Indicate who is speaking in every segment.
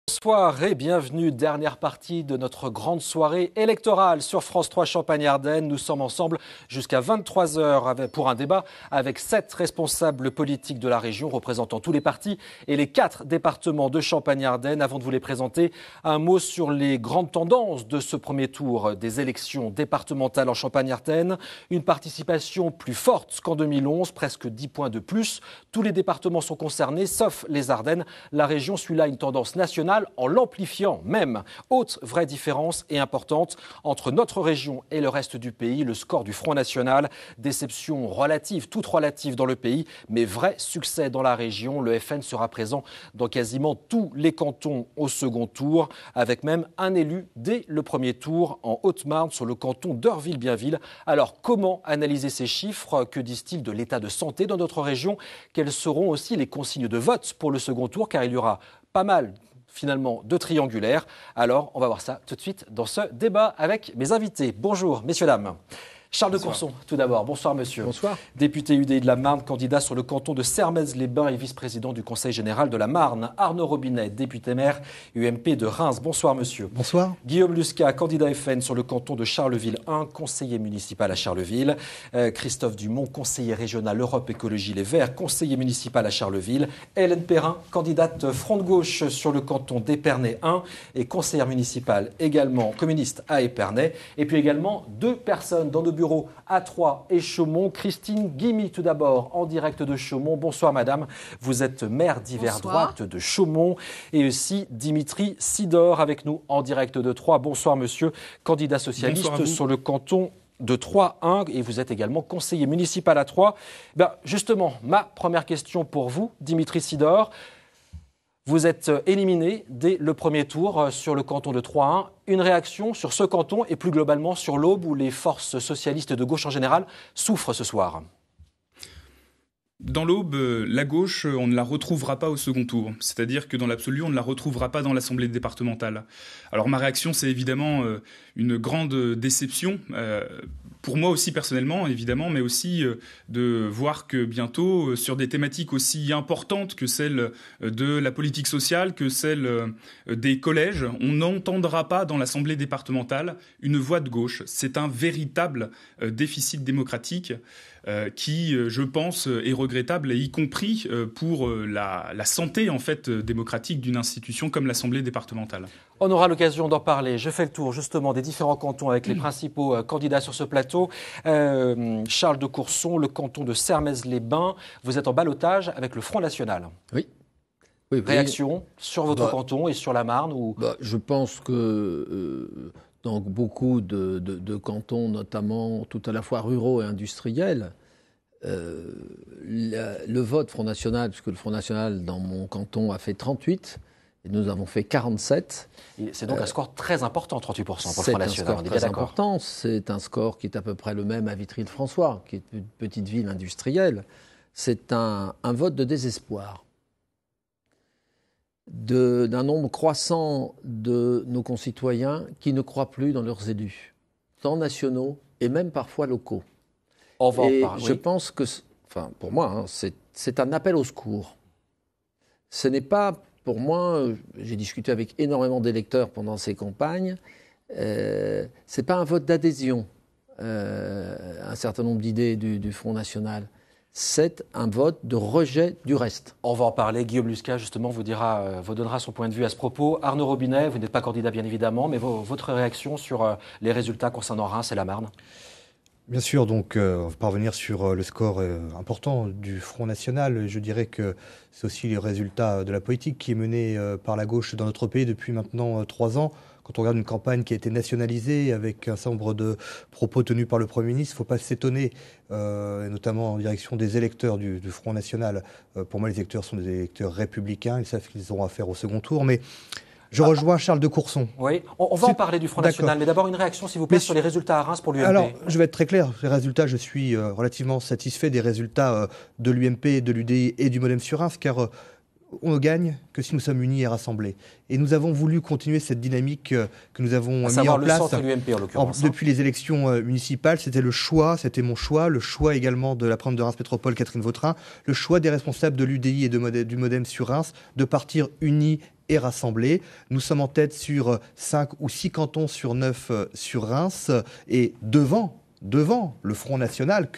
Speaker 1: Bonsoir et bienvenue, dernière partie de notre grande soirée électorale sur France 3 Champagne-Ardenne. Nous sommes ensemble jusqu'à 23h pour un débat avec 7 responsables politiques de la région représentant tous les partis et les 4 départements de Champagne-Ardenne. Avant de vous les présenter, un mot sur les grandes tendances de ce premier tour des élections départementales en Champagne-Ardenne. Une participation plus forte qu'en 2011, presque 10 points de plus. Tous les départements sont concernés, sauf les Ardennes. La région suit là une tendance nationale en l'amplifiant même. Autre vraie différence et importante entre notre région et le reste du pays, le score du Front National. Déception relative, toute relative dans le pays, mais vrai succès dans la région. Le FN sera présent dans quasiment tous les cantons au second tour, avec même un élu dès le premier tour en Haute-Marne sur le canton d'Eurville-Bienville. Alors comment analyser ces chiffres? Que disent-ils de l'état de santé dans notre région? Quelles seront aussi les consignes de vote pour le second tour? Car il y aura pas mal finalement de triangulaires. Alors, on va voir ça tout de suite dans ce débat avec mes invités. Bonjour, messieurs, dames. Charles de Courson, tout d'abord. Bonsoir, monsieur.
Speaker 2: Bonsoir.
Speaker 1: Député UDI de la Marne, candidat sur le canton de Sermaises-les-Bains et vice-président du Conseil général de la Marne. Arnaud Robinet, député maire UMP de Reims. Bonsoir, monsieur.
Speaker 2: Bonsoir.
Speaker 1: Guillaume Lusca, candidat FN sur le canton de Charleville 1, conseiller municipal à Charleville. Christophe Dumont, conseiller régional Europe Écologie Les Verts, conseiller municipal à Charleville. Hélène Perrin, candidate Front de Gauche sur le canton d'Épernay 1 et conseillère municipale également communiste à Épernay. Et puis également 2 personnes dans nos bureaux à Troyes et Chaumont. Christine Guimy, tout d'abord, en direct de Chaumont. Bonsoir, madame. Vous êtes maire d'hiver droite de Chaumont. Et aussi Dimitri Sidor avec nous en direct de Troyes. Bonsoir, monsieur. Candidat socialiste sur le canton de Troyes-1 et vous êtes également conseiller municipal à Troyes. Justement, ma première question pour vous, Dimitri Sidor. Vous êtes éliminé dès le premier tour sur le canton de Troyes-1. Une réaction sur ce canton et plus globalement sur l'Aube où les forces socialistes de gauche en général souffrent ce soir?
Speaker 3: Dans l'Aube, la gauche, on ne la retrouvera pas au second tour. C'est-à-dire que dans l'absolu, on ne la retrouvera pas dans l'Assemblée départementale. Alors ma réaction, c'est évidemment une grande déception, pour moi aussi personnellement, évidemment, mais aussi de voir que bientôt, sur des thématiques aussi importantes que celles de la politique sociale, que celles des collèges, on n'entendra pas dans l'Assemblée départementale une voix de gauche. C'est un véritable déficit démocratique qui, je pense, est regrettable, et y compris pour la santé en fait démocratique d'une institution comme l'Assemblée départementale.
Speaker 1: On aura l'occasion d'en parler. Je fais le tour justement des différents cantons avec les principaux candidats sur ce plateau. Charles de Courson, le canton de Sermaises-les-Bains. Vous êtes en ballottage avec le Front National.
Speaker 2: Oui.
Speaker 1: Réaction sur votre canton et sur la Marne ou...
Speaker 2: Je pense que dans beaucoup de cantons, notamment tout à la fois ruraux et industriels, le vote Front National, puisque le Front National dans mon canton a fait 38, et nous avons fait 47.
Speaker 1: C'est donc un score très important, 38% pour le Front National.
Speaker 2: C'est un score très important. C'est un score qui est à peu près le même à Vitry-le-François, qui est une petite ville industrielle. C'est un vote de désespoir d'un nombre croissant de nos concitoyens qui ne croient plus dans leurs élus, tant nationaux et même parfois locaux.
Speaker 1: On va en parler.
Speaker 2: Je pense que, pour moi, c'est un appel au secours. Ce n'est pas, pour moi, j'ai discuté avec énormément d'électeurs pendant ces campagnes, c'est pas un vote d'adhésion à un certain nombre d'idées du Front National. C'est un vote de rejet du reste.
Speaker 1: On va en parler. Guillaume Lusca, justement, vous donnera son point de vue à ce propos. Arnaud Robinet, vous n'êtes pas candidat, bien évidemment, mais votre réaction sur les résultats concernant Reims et la Marne?
Speaker 4: Bien sûr, donc on va parvenir sur le score important du Front National. Je dirais que c'est aussi le résultat de la politique qui est menée par la gauche dans notre pays depuis maintenant 3 ans. Quand on regarde une campagne qui a été nationalisée avec un certain nombre de propos tenus par le Premier ministre, il ne faut pas s'étonner, notamment en direction des électeurs du Front National. Pour moi, les électeurs sont des électeurs républicains, ils savent qu'ils auront affaire au second tour, mais je rejoins Charles de Courson.
Speaker 1: Oui, on va en parler du Front National, mais d'abord une réaction, s'il vous plaît, sur les résultats à Reims pour l'UMP.
Speaker 4: Alors, je vais être très clair, les résultats, je suis relativement satisfait des résultats de l'UMP, de l'UDI et du Modem sur Reims, car on ne gagne que si nous sommes unis et rassemblés. Et nous avons voulu continuer cette dynamique que nous avons mis en place
Speaker 1: centre et l'UMP, en l'occurrence,
Speaker 4: depuis les élections municipales. C'était le choix, c'était mon choix, le choix également de la présidente de Reims Métropole, Catherine Vautrin, le choix des responsables de l'UDI et du MoDem sur Reims de partir unis et rassemblés. Nous sommes en tête sur 5 ou 6 cantons sur 9 sur Reims et devant le Front National,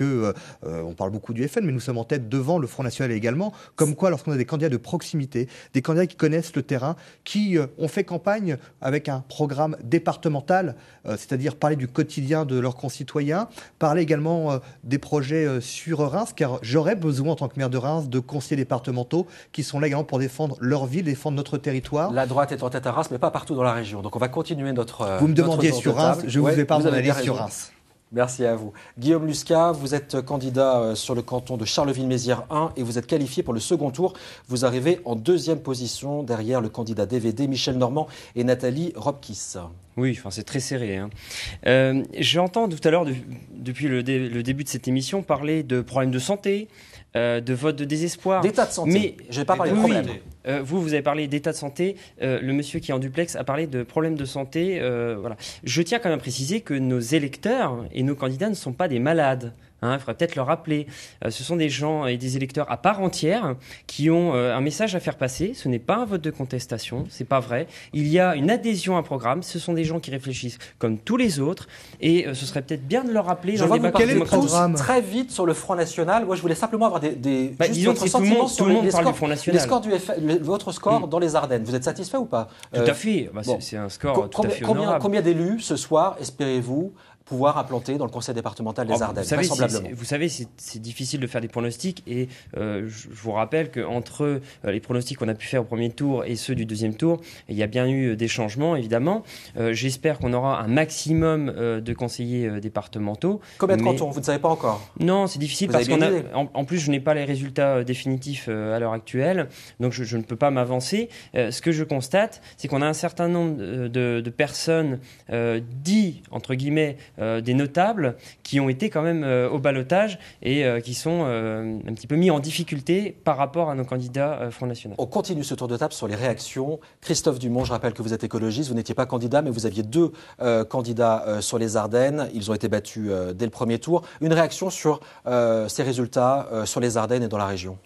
Speaker 4: on parle beaucoup du FN, mais nous sommes en tête devant le Front National également, comme quoi lorsqu'on a des candidats de proximité, des candidats qui connaissent le terrain, qui ont fait campagne avec un programme départemental, c'est-à-dire parler du quotidien de leurs concitoyens, parler également des projets sur Reims, car j'aurais besoin en tant que maire de Reims de conseillers départementaux qui sont là également pour défendre leur ville, défendre notre territoire.
Speaker 1: La droite est en tête à Reims, mais pas partout dans la région. Donc on va continuer notre...
Speaker 4: Vous me demandiez sur Reims, je vous ai pas mon analyse sur Reims.
Speaker 1: Merci à vous. Guillaume Lusca, vous êtes candidat sur le canton de Charleville-Mézières 1 et vous êtes qualifié pour le second tour. Vous arrivez en deuxième position derrière le candidat DVD Michel Normand et Nathalie Robkis.
Speaker 5: Oui, enfin, c'est très serré. J'entends tout à l'heure, depuis le début de cette émission, parler de problèmes de santé, de vote de désespoir.
Speaker 1: D'état de santé. Mais je n'ai pas parlé de problème.
Speaker 5: Vous avez parlé d'état de santé. Le monsieur qui est en duplex a parlé de problèmes de santé. Voilà. Je tiens quand même à préciser que nos électeurs et nos candidats ne sont pas des malades. Il faudrait peut-être le rappeler. Ce sont des gens et des électeurs à part entière qui ont un message à faire passer. Ce n'est pas un vote de contestation, c'est pas vrai. Il y a une adhésion à un programme. Ce sont des gens qui réfléchissent comme tous les autres. Et ce serait peut-être bien de leur rappeler
Speaker 1: dans le débat démocratique. Très vite sur le Front National. Moi, je voulais simplement avoir
Speaker 5: disons que tout le monde parle du Front National.
Speaker 1: Les scores votre score dans les Ardennes, vous êtes satisfait ou pas?
Speaker 5: Tout à fait. C'est un score tout à fait honorable.
Speaker 1: Combien d'élus ce soir espérez-vous pouvoir implanter dans le conseil départemental des Ardennes, vraisemblablement.
Speaker 5: Vous savez, c'est difficile de faire des pronostics et je vous rappelle qu'entre les pronostics qu'on a pu faire au premier tour et ceux du deuxième tour, il y a bien eu des changements, évidemment. J'espère qu'on aura un maximum de conseillers départementaux.
Speaker 1: Combien de cantons? Vous ne savez pas encore?
Speaker 5: Non, c'est difficile parce en plus, je n'ai pas les résultats définitifs à l'heure actuelle, donc je ne peux pas m'avancer. Ce que je constate, c'est qu'on a un certain nombre de personnes dites, entre guillemets, des notables qui ont été quand même au ballottage et qui sont un petit peu mis en difficulté par rapport à nos candidats Front National.
Speaker 1: On continue ce tour de table sur les réactions. Christophe Dumont, je rappelle que vous êtes écologiste, vous n'étiez pas candidat, mais vous aviez deux candidats sur les Ardennes. Ils ont été battus dès le premier tour. Une réaction sur ces résultats sur les Ardennes et dans la région?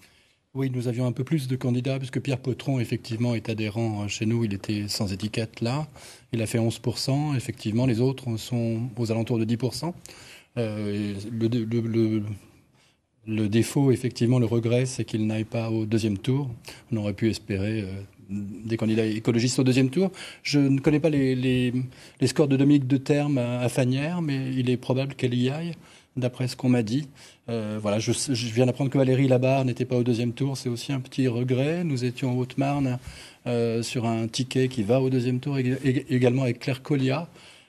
Speaker 6: Oui, nous avions un peu plus de candidats, puisque Pierre Potron, effectivement, est adhérent chez nous. Il était sans étiquette là. Il a fait 11%. Effectivement, les autres sont aux alentours de 10%. Le défaut, effectivement, le regret, c'est qu'il n'aille pas au deuxième tour. On aurait pu espérer des candidats écologistes au deuxième tour. Je ne connais pas les scores de Dominique de Terme à Fagnières, mais il est probable qu'elle y aille, d'après ce qu'on m'a dit. Voilà, je viens d'apprendre que Valérie Labarre n'était pas au deuxième tour. C'est aussi un petit regret. Nous étions en Haute-Marne sur un ticket qui va au deuxième tour, également avec Claire Collia.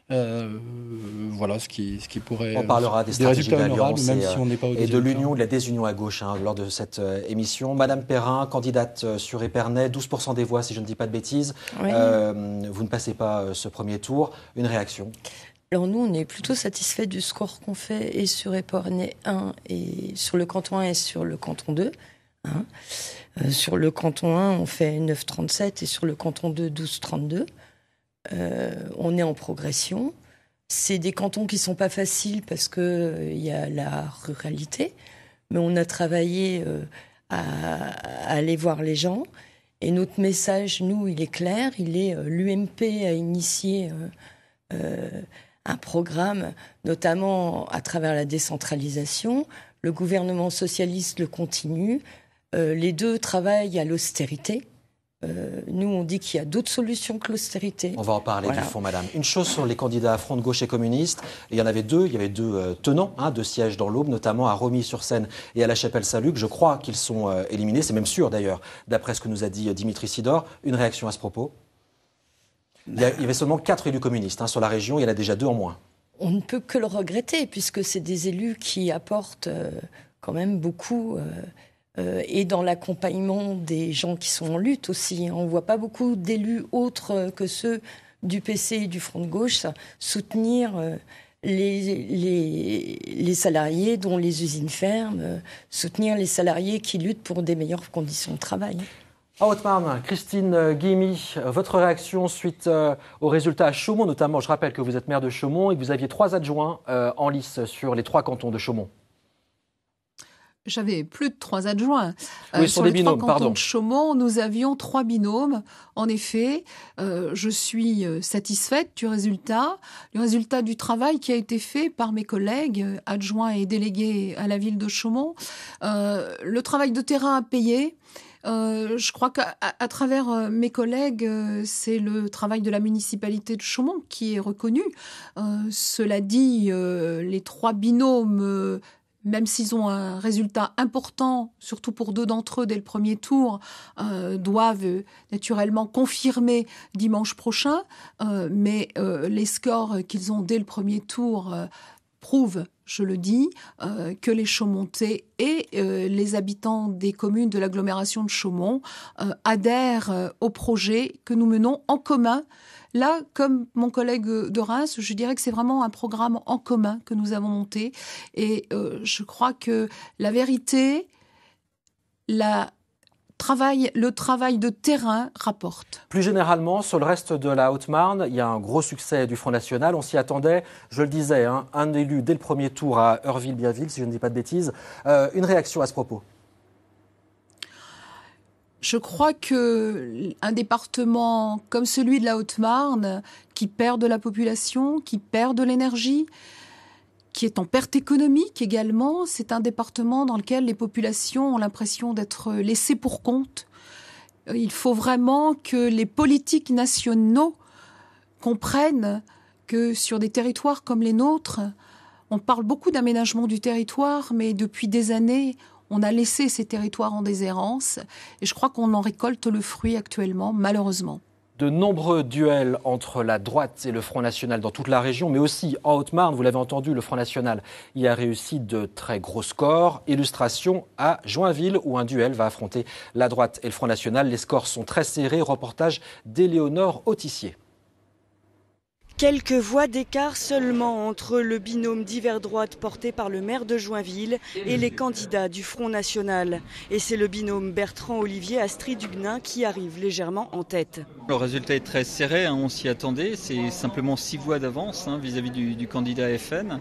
Speaker 6: Voilà ce qui pourrait...
Speaker 1: On parlera des stratégies de l'Alliance
Speaker 6: même si on n'est pas au
Speaker 1: et de l'union, de la désunion à gauche lors de cette émission. Madame Perrin, candidate sur Épernay, 12% des voix si je ne dis pas de bêtises. Oui. Vous ne passez pas ce premier tour. Une réaction?
Speaker 7: Alors nous, on est plutôt satisfait du score qu'on fait et sur Épernay 1 et sur le canton 1 et sur le canton 2. Sur le canton 1, on fait 9,37 et sur le canton 2, 12,32. On est en progression. C'est des cantons qui ne sont pas faciles parce qu'il y a la ruralité, mais on a travaillé à aller voir les gens. Et notre message, nous, il est clair. L'UMP a initié un programme, notamment à travers la décentralisation. Le gouvernement socialiste le continue. Les deux travaillent à l'austérité. Nous, on dit qu'il y a d'autres solutions que l'austérité.
Speaker 1: On va en parler du fond, madame. Une chose sur les candidats à Front de gauche et communiste. Il y en avait deux. Il y avait deux tenants de sièges dans l'Aube, notamment à Romilly-sur-Seine et à la Chapelle-Saint-Luc. Je crois qu'ils sont éliminés. C'est même sûr, d'ailleurs, d'après ce que nous a dit Dimitri Sidor. Une réaction à ce propos? Il y avait seulement 4 élus communistes sur la région. Il y en a déjà 2 en moins.
Speaker 7: On ne peut que le regretter, puisque c'est des élus qui apportent quand même beaucoup... et dans l'accompagnement des gens qui sont en lutte aussi. On ne voit pas beaucoup d'élus autres que ceux du PC et du Front de gauche soutenir les salariés dont les usines ferment, soutenir les salariés qui luttent pour des meilleures conditions de travail.
Speaker 1: En Haute-Marne, Christine Guilmy, votre réaction suite aux résultats à Chaumont, notamment, je rappelle que vous êtes maire de Chaumont et que vous aviez 3 adjoints en lice sur les 3 cantons de Chaumont.
Speaker 8: J'avais plus de 3 adjoints.
Speaker 1: Oui,
Speaker 8: sur
Speaker 1: les
Speaker 8: les
Speaker 1: binômes,
Speaker 8: 3 cantons
Speaker 1: pardon.
Speaker 8: de Chaumont, nous avions 3 binômes. En effet, je suis satisfaite du résultat du travail qui a été fait par mes collègues, adjoints et délégués à la ville de Chaumont. Le travail de terrain a payé. Je crois qu'à travers mes collègues, c'est le travail de la municipalité de Chaumont qui est reconnu. Cela dit, les 3 binômes, même s'ils ont un résultat important, surtout pour 2 d'entre eux dès le premier tour, doivent naturellement confirmer dimanche prochain. Mais les scores qu'ils ont dès le premier tour prouvent, je le dis, que les Chaumontais et les habitants des communes de l'agglomération de Chaumont adhèrent au projet que nous menons en commun. Là, comme mon collègue de Reims, je dirais que c'est vraiment un programme en commun que nous avons monté. Et je crois que la vérité, le travail de terrain rapporte.
Speaker 1: Plus généralement, sur le reste de la Haute-Marne, il y a un gros succès du Front National. On s'y attendait, je le disais, un élu dès le premier tour à Eurville-Bienville, si je ne dis pas de bêtises. Une réaction à ce propos?
Speaker 8: Je crois qu'un département comme celui de la Haute-Marne, qui perd de la population, qui perd de l'énergie, qui est en perte économique également, c'est un département dans lequel les populations ont l'impression d'être laissées pour compte. Il faut vraiment que les politiques nationaux comprennent que sur des territoires comme les nôtres, on parle beaucoup d'aménagement du territoire, mais depuis des années, on a laissé ces territoires en déshérence et je crois qu'on en récolte le fruit actuellement, malheureusement.
Speaker 1: De nombreux duels entre la droite et le Front National dans toute la région, mais aussi en Haute-Marne, vous l'avez entendu, le Front National y a réussi de très gros scores. Illustration à Joinville, où un duel va affronter la droite et le Front National. Les scores sont très serrés. Reportage d'Éléonore Autissier.
Speaker 9: Quelques voix d'écart seulement entre le binôme d'hiver droite porté par le maire de Joinville et les candidats du Front National. Et c'est le binôme Bertrand-Olivier-Astrid Huguenin qui arrive légèrement en tête.
Speaker 10: Le résultat est très serré, on s'y attendait. C'est simplement 6 voix d'avance vis-à-vis du candidat FN.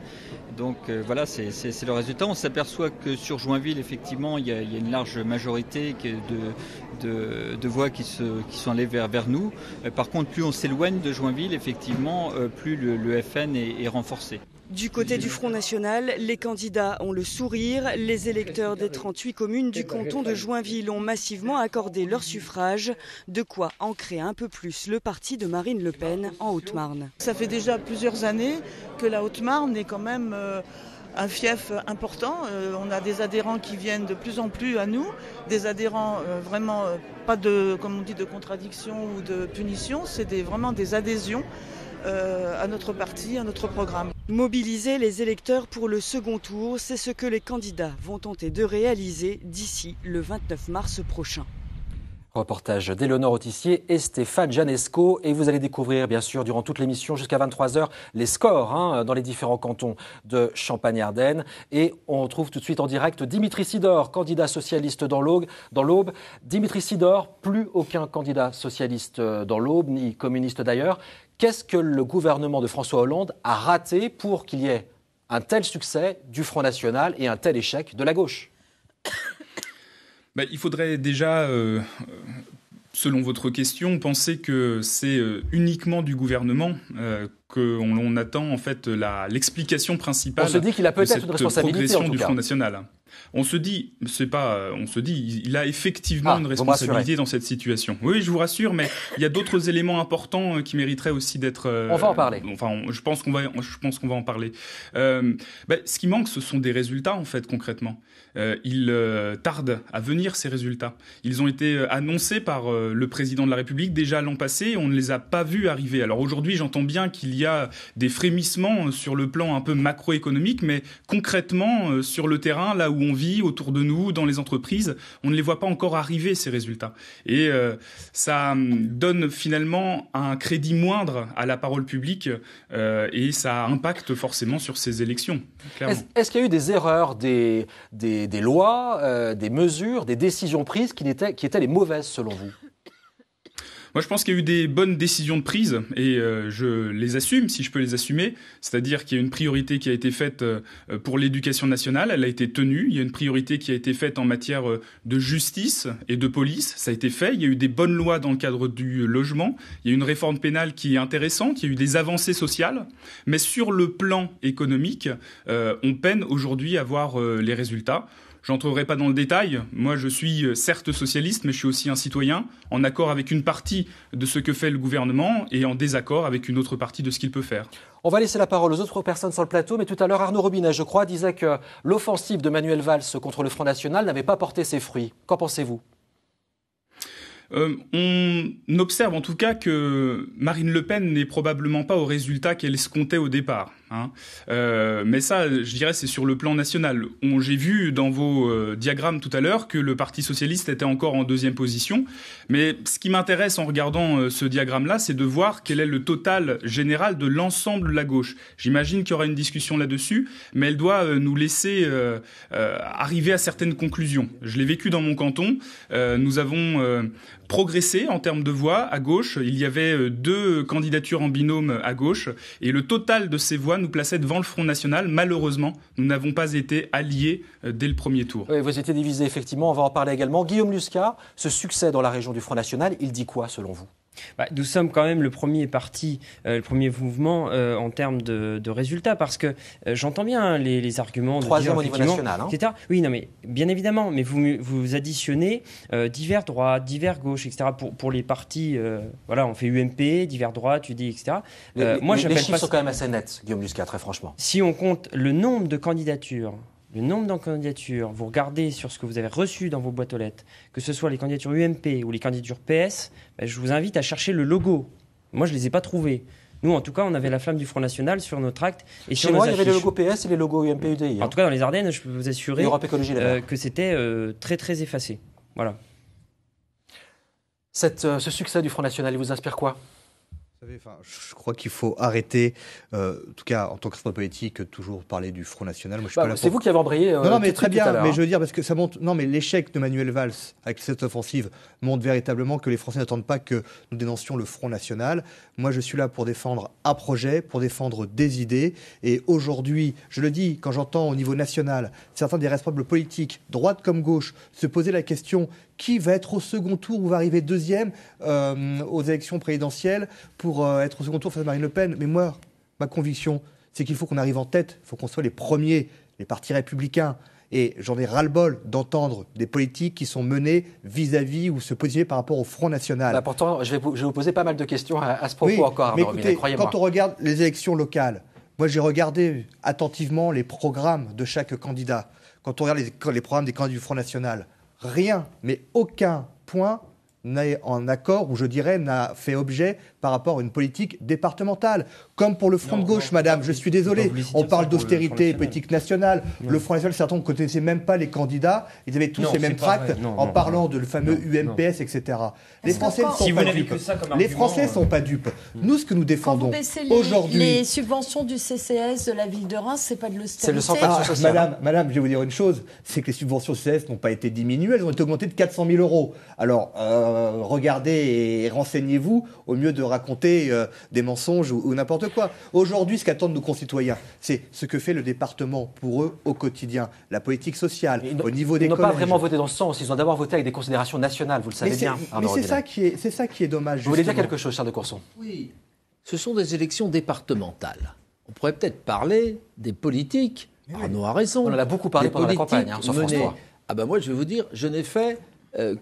Speaker 10: Donc voilà, c'est le résultat. On s'aperçoit que sur Joinville, effectivement, il y a une large majorité de voix qui sont allées vers nous. Par contre, plus on s'éloigne de Joinville, effectivement, plus le FN est renforcé.
Speaker 9: Du côté du Front National, les candidats ont le sourire. Les électeurs des 38 communes du canton de Joinville ont massivement accordé leur suffrage, de quoi ancrer un peu plus le parti de Marine Le Pen en Haute-Marne.
Speaker 11: Ça fait déjà plusieurs années que la Haute-Marne est quand même un fief important. On a des adhérents qui viennent de plus en plus à nous, des adhérents vraiment pas de, comme on dit, de contradiction ou de punition, c'est vraiment des adhésions à notre parti, à notre programme.
Speaker 9: Mobiliser les électeurs pour le second tour, c'est ce que les candidats vont tenter de réaliser d'ici le 29 mars prochain.
Speaker 1: Reportage d'Éléonore Autissier et Stéphane Janesco. Et vous allez découvrir, bien sûr, durant toute l'émission, jusqu'à 23h, les scores dans les différents cantons de Champagne-Ardenne. Et on retrouve tout de suite en direct Dimitri Sidor, candidat socialiste dans l'Aube. Dimitri Sidor, plus aucun candidat socialiste dans l'Aube, ni communiste d'ailleurs. Qu'est-ce que le gouvernement de François Hollande a raté pour qu'il y ait un tel succès du Front National et un tel échec de la gauche ?
Speaker 3: Il faudrait déjà, selon votre question, penser que c'est uniquement du gouvernement qu'on attend en fait l'explication principale.
Speaker 1: On se dit qu'il a peut-être une responsabilité
Speaker 3: progression
Speaker 1: en tout
Speaker 3: du
Speaker 1: cas.
Speaker 3: Front National. On se dit, il a effectivement une responsabilité dans cette situation. Oui, je vous rassure, mais il y a d'autres éléments importants qui mériteraient aussi d'être.
Speaker 1: On va en parler.
Speaker 3: Je pense qu'on va en parler. Ce qui manque, ce sont des résultats en fait concrètement. Ils tardent à venir ces résultats. Ils ont été annoncés par le président de la République déjà l'an passé. On ne les a pas vus arriver. Alors aujourd'hui, j'entends bien qu'il y a des frémissements sur le plan un peu macroéconomique, mais concrètement sur le terrain, là où on vit, autour de nous, dans les entreprises, on ne les voit pas encore arriver, ces résultats. Et ça donne finalement un crédit moindre à la parole publique et ça impacte forcément sur ces élections, clairement.
Speaker 1: Est-ce qu'il y a eu des erreurs, des lois, des mesures, des décisions prises qui étaient les mauvaises selon vous ?
Speaker 3: Moi, je pense qu'il y a eu des bonnes décisions de prise et je les assume, si je peux les assumer. C'est-à-dire qu'il y a une priorité qui a été faite pour l'éducation nationale, elle a été tenue. Il y a une priorité qui a été faite en matière de justice et de police, ça a été fait. Il y a eu des bonnes lois dans le cadre du logement. Il y a eu une réforme pénale qui est intéressante. Il y a eu des avancées sociales. Mais sur le plan économique, on peine aujourd'hui à voir les résultats. J'entrerai pas dans le détail. Moi, je suis certes socialiste, mais je suis aussi un citoyen, en accord avec une partie de ce que fait le gouvernement et en désaccord avec une autre partie de ce qu'il peut faire.
Speaker 1: On va laisser la parole aux autres personnes sur le plateau, mais tout à l'heure, Arnaud Robinet, je crois, disait que l'offensive de Manuel Valls contre le Front National n'avait pas porté ses fruits. Qu'en pensez-vous ?
Speaker 3: On observe en tout cas que Marine Le Pen n'est probablement pas au résultat qu'elle escomptait au départ. Mais ça, je dirais, c'est sur le plan national. J'ai vu dans vos diagrammes tout à l'heure que le Parti socialiste était encore en deuxième position. Mais ce qui m'intéresse en regardant ce diagramme-là, c'est de voir quel est le total général de l'ensemble de la gauche. J'imagine qu'il y aura une discussion là-dessus, mais elle doit nous laisser arriver à certaines conclusions. Je l'ai vécu dans mon canton. Nous avons progressé en termes de voix à gauche. Il y avait 2 candidatures en binôme à gauche. Et le total de ces voix nous plaçait devant le Front National. Malheureusement, nous n'avons pas été alliés dès le premier tour.
Speaker 1: Oui, vous étiez divisés, effectivement. On va en parler également. Guillaume Muscat, ce succès dans la région du Front National, il dit quoi, selon vous ?
Speaker 5: Nous sommes quand même le premier parti, le premier mouvement en termes de résultats, parce que j'entends bien les arguments de
Speaker 1: troisième au niveau national,
Speaker 5: etc. Oui, non, mais bien évidemment, mais vous additionnez divers droites, divers gauches, etc. Pour les partis, voilà, on fait UMP, divers droites, tu dis, etc.
Speaker 1: Les chiffres sont quand même assez nets, Guillaume Muscat, très franchement.
Speaker 5: Si on compte le nombre de candidatures. Vous regardez sur ce que vous avez reçu dans vos boîtes aux lettres, que ce soit les candidatures UMP ou les candidatures PS, je vous invite à chercher le logo. Moi, je ne les ai pas trouvés. Nous, en tout cas, on avait la flamme du Front National sur notre acte et sur nos affiches.
Speaker 1: Chez moi, il y avait les logos PS et les logos UMP UDI.
Speaker 5: En tout cas, dans les Ardennes, je peux vous assurer que c'était très, très effacé. Voilà.
Speaker 1: Ce succès du Front National, il vous inspire quoi ?
Speaker 4: Je crois qu'il faut arrêter, en tout cas en tant que responsable politique, toujours parler du Front National. Moi,
Speaker 1: c'est vous qui avez embrayé.
Speaker 4: Non, mais très bien. Mais je veux dire parce que ça montre. Non, mais l'échec de Manuel Valls avec cette offensive montre véritablement que les Français n'attendent pas que nous dénoncions le Front National. Moi, je suis là pour défendre un projet, pour défendre des idées. Et aujourd'hui, je le dis, quand j'entends au niveau national certains des responsables politiques, droite comme gauche, se poser la question qui va être au second tour ou va arriver deuxième aux élections présidentielles pour être au second tour face à Marine Le Pen. Mais moi, ma conviction, c'est qu'il faut qu'on arrive en tête, il faut qu'on soit les premiers, les partis républicains. Et j'en ai ras-le-bol d'entendre des politiques qui sont menées vis-à-vis ou se positionner par rapport au Front National.
Speaker 1: Pourtant, je vais vous poser pas mal de questions à ce propos encore.
Speaker 4: Mais écoutez, quand on regarde les élections locales, moi j'ai regardé attentivement les programmes de chaque candidat. Quand on regarde les programmes des candidats du Front National, rien, mais aucun point n'est en accord, ou je dirais n'a fait objet par rapport à une politique départementale. Comme pour le Front de gauche, madame, je suis désolé. On parle d'austérité politique nationale. Le Front National, certains ne connaissaient même pas les candidats. Ils avaient tous les mêmes tracts en parlant de le fameux UMPS, etc. Les Français ne sont pas dupes. Les Français ne sont pas dupes. Nous, ce que nous défendons aujourd'hui...
Speaker 7: Les subventions du CCS de la ville de Reims, c'est pas de l'austérité.
Speaker 1: C'est le centre d'action sociale.
Speaker 4: Madame, je vais vous dire une chose, c'est que les subventions du CCS n'ont pas été diminuées, elles ont été augmentées de 400 000 €. Alors, regardez et renseignez-vous au mieux de raconter des mensonges ou n'importe quoi. Aujourd'hui, ce qu'attendent nos concitoyens, c'est ce que fait le département pour eux au quotidien, la politique sociale, au niveau des collèges.
Speaker 1: Ils n'ont pas vraiment voté dans ce sens, ils ont d'abord voté avec des considérations nationales, vous le savez bien.
Speaker 4: Mais c'est ça qui est dommage.
Speaker 1: Vous voulez dire quelque chose, Charles de Courson ?
Speaker 2: Oui, ce sont des élections départementales. On pourrait peut-être parler des politiques. Arnaud a raison.
Speaker 1: On en a beaucoup parlé pendant la campagne sur France 3.
Speaker 2: Moi, je vais vous dire, je n'ai fait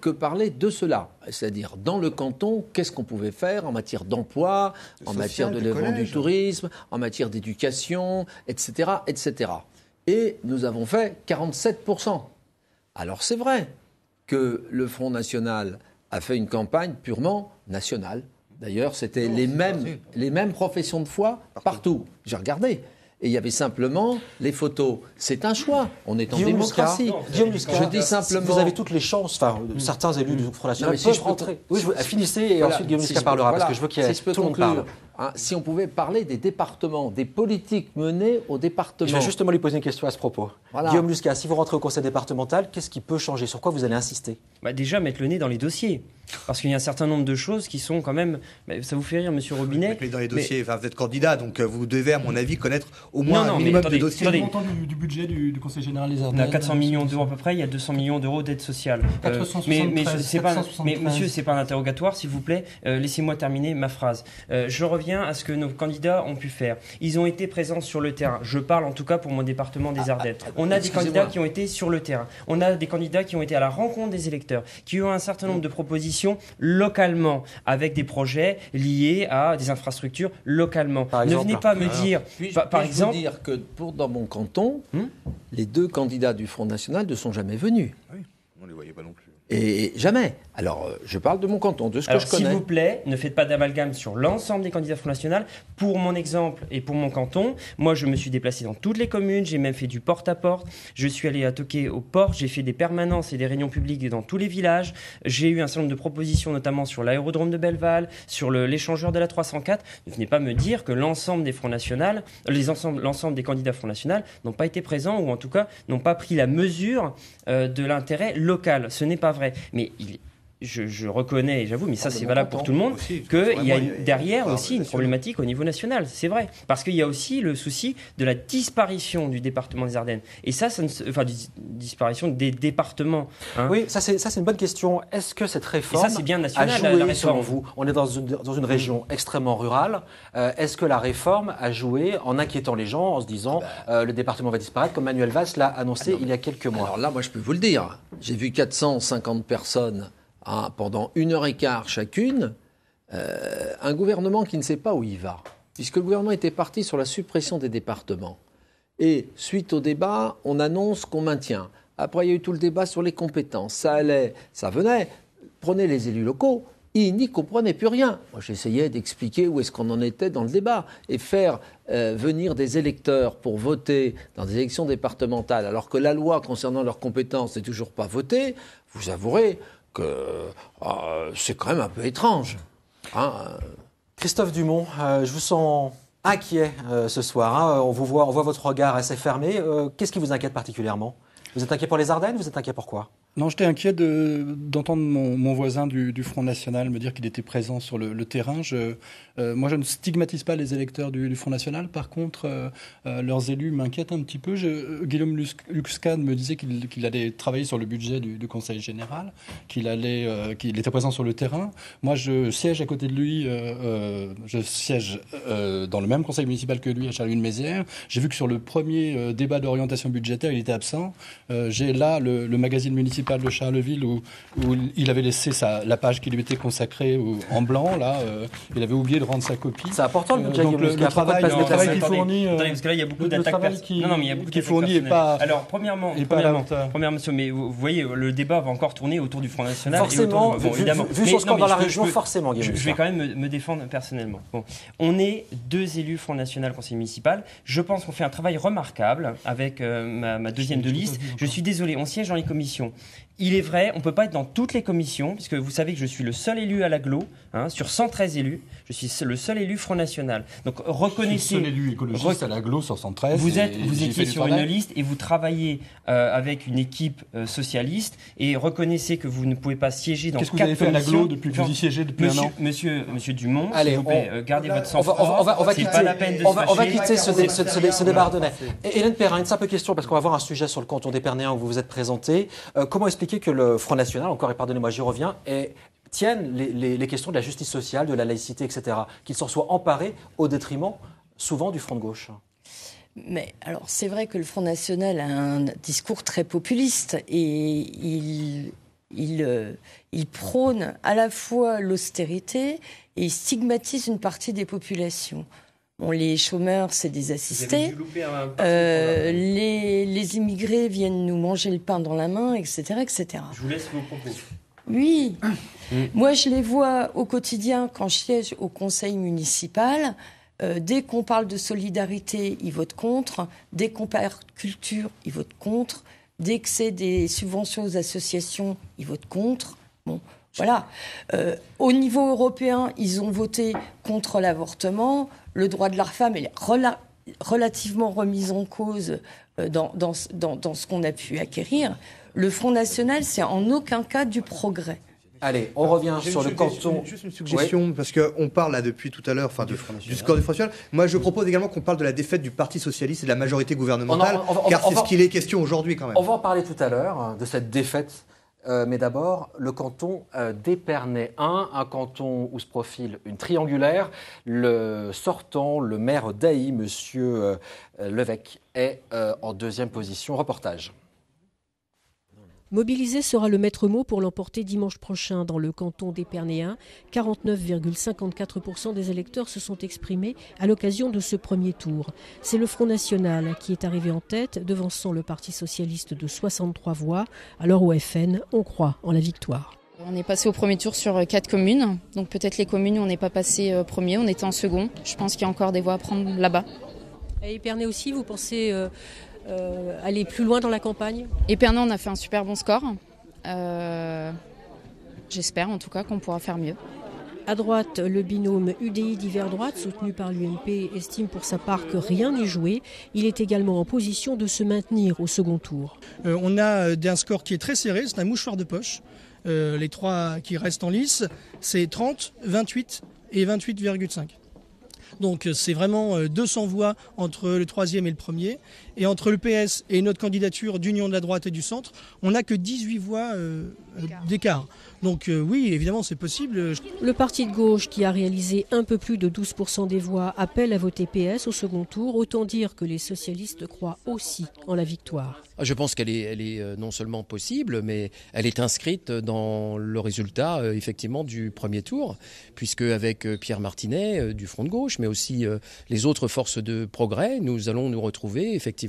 Speaker 2: que parler de cela. C'est-à-dire, dans le canton, qu'est-ce qu'on pouvait faire en matière d'emploi, en matière de développement du tourisme, en matière d'éducation, etc., etc. Et nous avons fait 47%. Alors, c'est vrai que le Front National a fait une campagne purement nationale. D'ailleurs, c'était les mêmes professions de foi partout. J'ai regardé. Et il y avait simplement les photos. C'est un choix. On est en
Speaker 1: Guillaume
Speaker 2: démocratie.
Speaker 1: Guillaume Muscat,
Speaker 2: je dis simplement...
Speaker 1: vous avez toutes les chances, certains élus du Front National peuvent rentrer. Oui, finissez et
Speaker 2: voilà,
Speaker 1: ensuite Guillaume Muscat parlera, parce que je veux qu'il y ait tout le monde parle.
Speaker 2: Si on pouvait parler des départements, des politiques menées au département.
Speaker 1: Je vais justement lui poser une question à ce propos.
Speaker 2: Voilà.
Speaker 1: Guillaume Muscat, si vous rentrez au conseil départemental, qu'est-ce qui peut changer? Sur quoi vous allez insister?
Speaker 5: Déjà, mettre le nez dans les dossiers. Parce qu'il y a un certain nombre de choses qui sont quand même... Ça vous fait rire, monsieur Robinet?
Speaker 4: Mettre le nez dans les dossiers, vous êtes candidat, donc vous devez, à mon avis, connaître au moins un minimum de dossiers.
Speaker 6: Le montant du budget du Conseil général des Ardennes.
Speaker 5: On a 400 millions d'euros à peu près, il y a 200 millions d'euros d'aide sociale. Mais monsieur, c'est pas un interrogatoire, s'il vous plaît. Laissez-moi terminer ma phrase. Je reviens à ce que nos candidats ont pu faire. Ils ont été présents sur le terrain. Je parle en tout cas pour mon département des Ardennes. On a des candidats qui ont été sur le terrain. On a des candidats qui ont été à la rencontre des électeurs, qui ont un certain nombre de propositions localement, avec des projets liés à des infrastructures localement. Ne venez pas me dire...
Speaker 2: Par exemple... dire que dans mon canton, les 2 candidats du Front National ne sont jamais venus.
Speaker 4: Oui, on ne les voyait pas non plus.
Speaker 2: Et jamais. Alors, je parle de mon canton, de ce que je connais.
Speaker 5: S'il vous plaît, ne faites pas d'amalgame sur l'ensemble des candidats Front National. Pour mon exemple et pour mon canton, moi, je me suis déplacé dans toutes les communes. J'ai même fait du porte-à-porte. Je suis allé à toquer aux portes. J'ai fait des permanences et des réunions publiques dans tous les villages. J'ai eu un certain nombre de propositions, notamment sur l'aérodrome de Belleval, sur l'échangeur de la 304. Ne venez pas me dire que l'ensemble des Front National, l'ensemble des candidats Front National n'ont pas été présents ou en tout cas n'ont pas pris la mesure de l'intérêt local. Ce n'est pas vrai. Mais je reconnais et j'avoue, mais ça c'est valable pour tout le monde, qu'il y a derrière aussi une problématique au niveau national. C'est vrai. Parce qu'il y a aussi le souci de la disparition du département des Ardennes. Et ça disparition des départements.
Speaker 1: Oui, ça c'est une bonne question. Est-ce que cette réforme
Speaker 5: c'est bien national,
Speaker 1: a joué,
Speaker 5: la réforme.
Speaker 1: selon vous? On est dans une région extrêmement rurale. Est-ce que la réforme a joué en inquiétant les gens, en se disant le département va disparaître, comme Manuel Valls l'a annoncé il y a quelques mois?
Speaker 2: Alors là, moi je peux vous le dire. J'ai vu 450 personnes pendant 1h15 chacune, un gouvernement qui ne sait pas où il va, puisque le gouvernement était parti sur la suppression des départements. Et suite au débat, on annonce qu'on maintient. Après, il y a eu tout le débat sur les compétences. Ça allait, ça venait. Prenez les élus locaux, ils n'y comprenaient plus rien. Moi, j'essayais d'expliquer où est-ce qu'on en était dans le débat. Et faire venir des électeurs pour voter dans des élections départementales, alors que la loi concernant leurs compétences n'est toujours pas votée, vous avouerez que c'est quand même un peu étrange.
Speaker 1: Christophe Dumont, je vous sens inquiet ce soir. On voit votre regard assez fermé. Qu'est-ce qui vous inquiète particulièrement? Vous êtes inquiet pour les Ardennes? Vous êtes inquiet pour quoi?
Speaker 6: Non, j'étais inquiet d'entendre mon voisin du Front National me dire qu'il était présent sur le terrain. Moi, je ne stigmatise pas les électeurs du Front National. Par contre, leurs élus m'inquiètent un petit peu. Guillaume Muscat me disait qu'il allait travailler sur le budget du Conseil général, qu'il était présent sur le terrain. Moi, je siège à côté de lui. Je siège dans le même conseil municipal que lui à Charleville-Mézières. J'ai vu que sur le premier débat d'orientation budgétaire, il était absent. J'ai là le magazine municipal de Charleville où il avait laissé la page qui lui était consacrée en blanc. Là, il avait oublié de rendre sa copie.
Speaker 1: C'est important le budget.
Speaker 6: Donc le travail qu'il fournit.
Speaker 5: Parce que là, il y a beaucoup d'attaques
Speaker 6: personnelles.
Speaker 5: Alors, premièrement, monsieur, mais vous voyez, le débat va encore tourner autour du Front National.
Speaker 1: Forcément,
Speaker 5: évidemment.
Speaker 1: Vu son score dans la région, forcément.
Speaker 5: Je vais quand même me défendre personnellement. Bon, on est 2 élus Front National conseil municipal. Je pense qu'on fait un travail remarquable avec ma deuxième de liste. Je suis désolé, on siège dans les commissions. Il est vrai, on ne peut pas être dans toutes les commissions, puisque vous savez que je suis le seul élu à l'agglo, sur 113 élus, je suis le seul élu Front National. Donc reconnaissez...
Speaker 6: Je suis le seul élu écologiste à l'agglo sur 113.
Speaker 5: Vous étiez sur une liste et vous travaillez avec une équipe socialiste, et reconnaissez que vous ne pouvez pas siéger dans 4 commissions.
Speaker 6: Qu'est-ce que vous avez fait à l'agglo depuis que vous y siégez depuis un an?
Speaker 5: Monsieur Dumont,
Speaker 1: allez,
Speaker 5: s'il vous plaît, gardez votre sang-froid.
Speaker 1: On va quitter ce débat ardennais. Hélène Perrin, une simple question, parce qu'on va avoir un sujet sur le canton d'Épernay où vous vous êtes présenté. Comment expliquer que le Front National, encore et pardonnez-moi, j'y reviens, tienne les questions de la justice sociale, de la laïcité, etc., qu'il s'en soit emparé au détriment souvent du Front de gauche?
Speaker 7: Mais alors, c'est vrai que le Front National a un discours très populiste et il prône à la fois l'austérité et il stigmatise une partie des populations. Bon, les chômeurs, c'est des assistés. Les immigrés viennent nous manger le pain dans la main, etc., etc.
Speaker 5: Je vous laisse vos propos.
Speaker 7: Oui. Moi, je les vois au quotidien quand je siège au conseil municipal. Dès qu'on parle de solidarité, ils votent contre. Dès qu'on parle culture, ils votent contre. Dès que c'est des subventions aux associations, ils votent contre. Bon, voilà. Au niveau européen, ils ont voté contre l'avortement. Le droit de la femme est relativement remis en cause dans ce qu'on a pu acquérir. Le Front National, c'est en aucun cas du progrès.
Speaker 1: Allez, on revient sur le canton.
Speaker 4: Juste une suggestion, parce qu'on parle là depuis tout à l'heure du score du Front National. Moi, je propose également qu'on parle de la défaite du Parti Socialiste et de la majorité gouvernementale, car c'est ce qu'il est question aujourd'hui quand même.
Speaker 1: On va en parler tout à l'heure, de cette défaite. Mais d'abord, le canton d'Épernay 1, un canton où se profile une triangulaire. Le sortant, le maire d'Ailly, M. Levesque, est en deuxième position. Reportage.
Speaker 12: Mobilisé sera le maître mot pour l'emporter dimanche prochain dans le canton d'Épernay 1. 49,54% des électeurs se sont exprimés à l'occasion de ce premier tour. C'est le Front National qui est arrivé en tête, devançant le Parti Socialiste de 63 voix. Alors au FN, on croit en la victoire.
Speaker 13: On est passé au premier tour sur 4 communes. Donc peut-être les communes où on n'est pas passé premier, on était en second. Je pense qu'il y a encore des voix à prendre là-bas.
Speaker 12: À Épernay aussi, vous pensez aller plus loin dans la campagne ?
Speaker 13: Épernay, on a fait un super bon score. J'espère en tout cas qu'on pourra faire mieux.
Speaker 12: À droite, le binôme UDI d'hiver-droite, soutenu par l'UMP, estime pour sa part que rien n'est joué. Il est également en position de se maintenir au second tour.
Speaker 14: On a un score qui est très serré, c'est un mouchoir de poche. Les trois qui restent en lice, c'est 30, 28 et 28,5. Donc c'est vraiment 200 voix entre le troisième et le premier. Et entre le PS et notre candidature d'Union de la droite et du centre, on n'a que 18 voix d'écart. Donc oui, évidemment, c'est possible.
Speaker 12: Le parti de gauche, qui a réalisé un peu plus de 12% des voix, appelle à voter PS au second tour. Autant dire que les socialistes croient aussi en la victoire.
Speaker 15: Je pense qu'elle est non seulement possible, mais elle est inscrite dans le résultat effectivement du premier tour, puisque avec Pierre Martinet du Front de gauche, mais aussi les autres forces de progrès, nous allons nous retrouver effectivement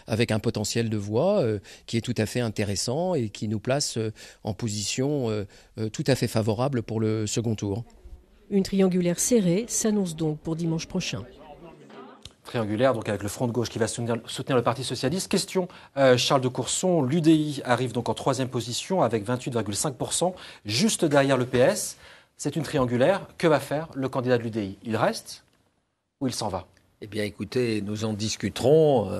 Speaker 15: avec un potentiel de voix qui est tout à fait intéressant et qui nous place en position tout à fait favorable pour le second tour.
Speaker 12: Une triangulaire serrée s'annonce donc pour dimanche prochain.
Speaker 1: Triangulaire, donc avec le Front de gauche qui va soutenir le Parti Socialiste. Question, Charles de Courson, l'UDI arrive donc en troisième position avec 28,5%, juste derrière le PS. C'est une triangulaire. Que va faire le candidat de l'UDI ? Il reste ou il s'en va ?
Speaker 2: Eh bien écoutez, nous en discuterons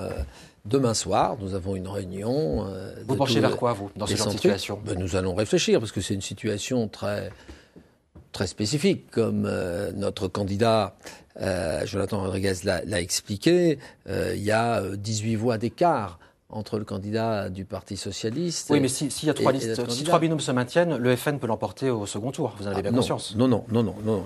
Speaker 2: demain soir. Nous avons une réunion.
Speaker 1: Vous penchez vers quoi, vous, dans ce genre de situation ?
Speaker 2: Nous allons réfléchir, parce que c'est une situation très, très spécifique, comme notre candidat Jonathan Rodriguez l'a expliqué. Il y a 18 voix d'écart entre le candidat du Parti Socialiste.
Speaker 1: Oui, mais s'il y a trois listes, si trois binômes se maintiennent, le FN peut l'emporter au second tour. Vous en avez bien conscience.
Speaker 2: Non.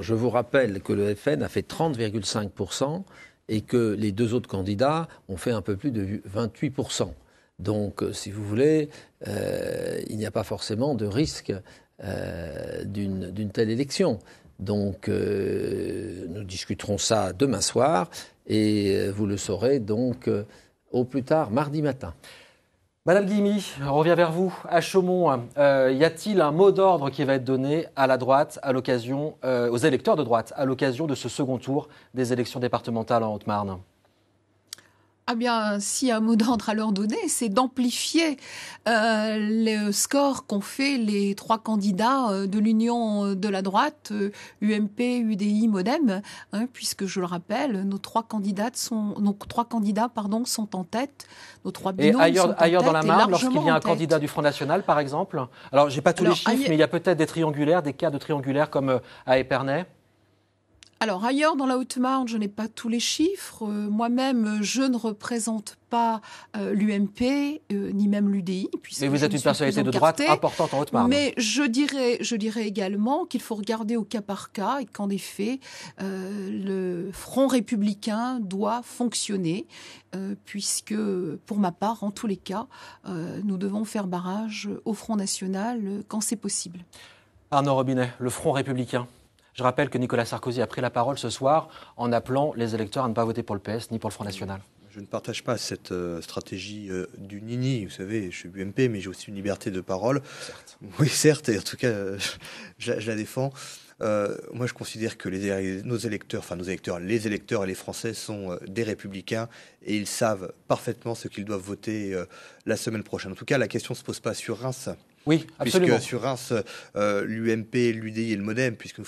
Speaker 2: Je vous rappelle que le FN a fait 30,5% et que les deux autres candidats ont fait un peu plus de 28%. Donc, si vous voulez, il n'y a pas forcément de risque d'une telle élection. Donc, nous discuterons ça demain soir et vous le saurez donc au plus tard mardi matin.
Speaker 1: Madame Guilmy, on revient vers vous. À Chaumont, y a-t-il un mot d'ordre qui va être donné à la droite à l'occasion, aux électeurs de droite à l'occasion de ce second tour des élections départementales en Haute-Marne ?
Speaker 8: Ah bien, s'il y a un mot d'ordre à leur donner, c'est d'amplifier le score qu'ont fait les trois candidats de l'Union de la droite, UMP, UDI, MoDem, puisque je le rappelle, nos trois candidats sont en tête, nos trois binômes
Speaker 1: sont en tête. Et ailleurs dans la Marne, lorsqu'il y a un candidat du Front National, par exemple, alors j'ai pas tous les chiffres, mais il y a peut-être des triangulaires, des cas de triangulaires comme à Épernay.
Speaker 8: Alors ailleurs dans la Haute-Marne, je n'ai pas tous les chiffres. Moi-même, je ne représente pas l'UMP, ni même l'UDI.
Speaker 1: Mais vous êtes une personnalité de droite importante en Haute-Marne.
Speaker 8: Mais je dirais également qu'il faut regarder au cas par cas et qu'en effet, le Front républicain doit fonctionner, puisque pour ma part, en tous les cas, nous devons faire barrage au Front national quand c'est possible.
Speaker 1: Arnaud Robinet, le Front républicain. Je rappelle que Nicolas Sarkozy a pris la parole ce soir en appelant les électeurs à ne pas voter pour le PS ni pour le Front National.
Speaker 4: Je ne partage pas cette stratégie du nini. Vous savez, je suis UMP, mais j'ai aussi une liberté de parole.
Speaker 1: Certes.
Speaker 4: Oui, certes, et en tout cas, je la défends. Moi, je considère que nos électeurs, les électeurs et les Français sont des républicains et ils savent parfaitement ce qu'ils doivent voter la semaine prochaine. En tout cas, la question ne se pose pas sur Reims.
Speaker 1: Oui, absolument.
Speaker 4: Puisque sur Reims, l'UMP, l'UDI et le MoDem, puisque nous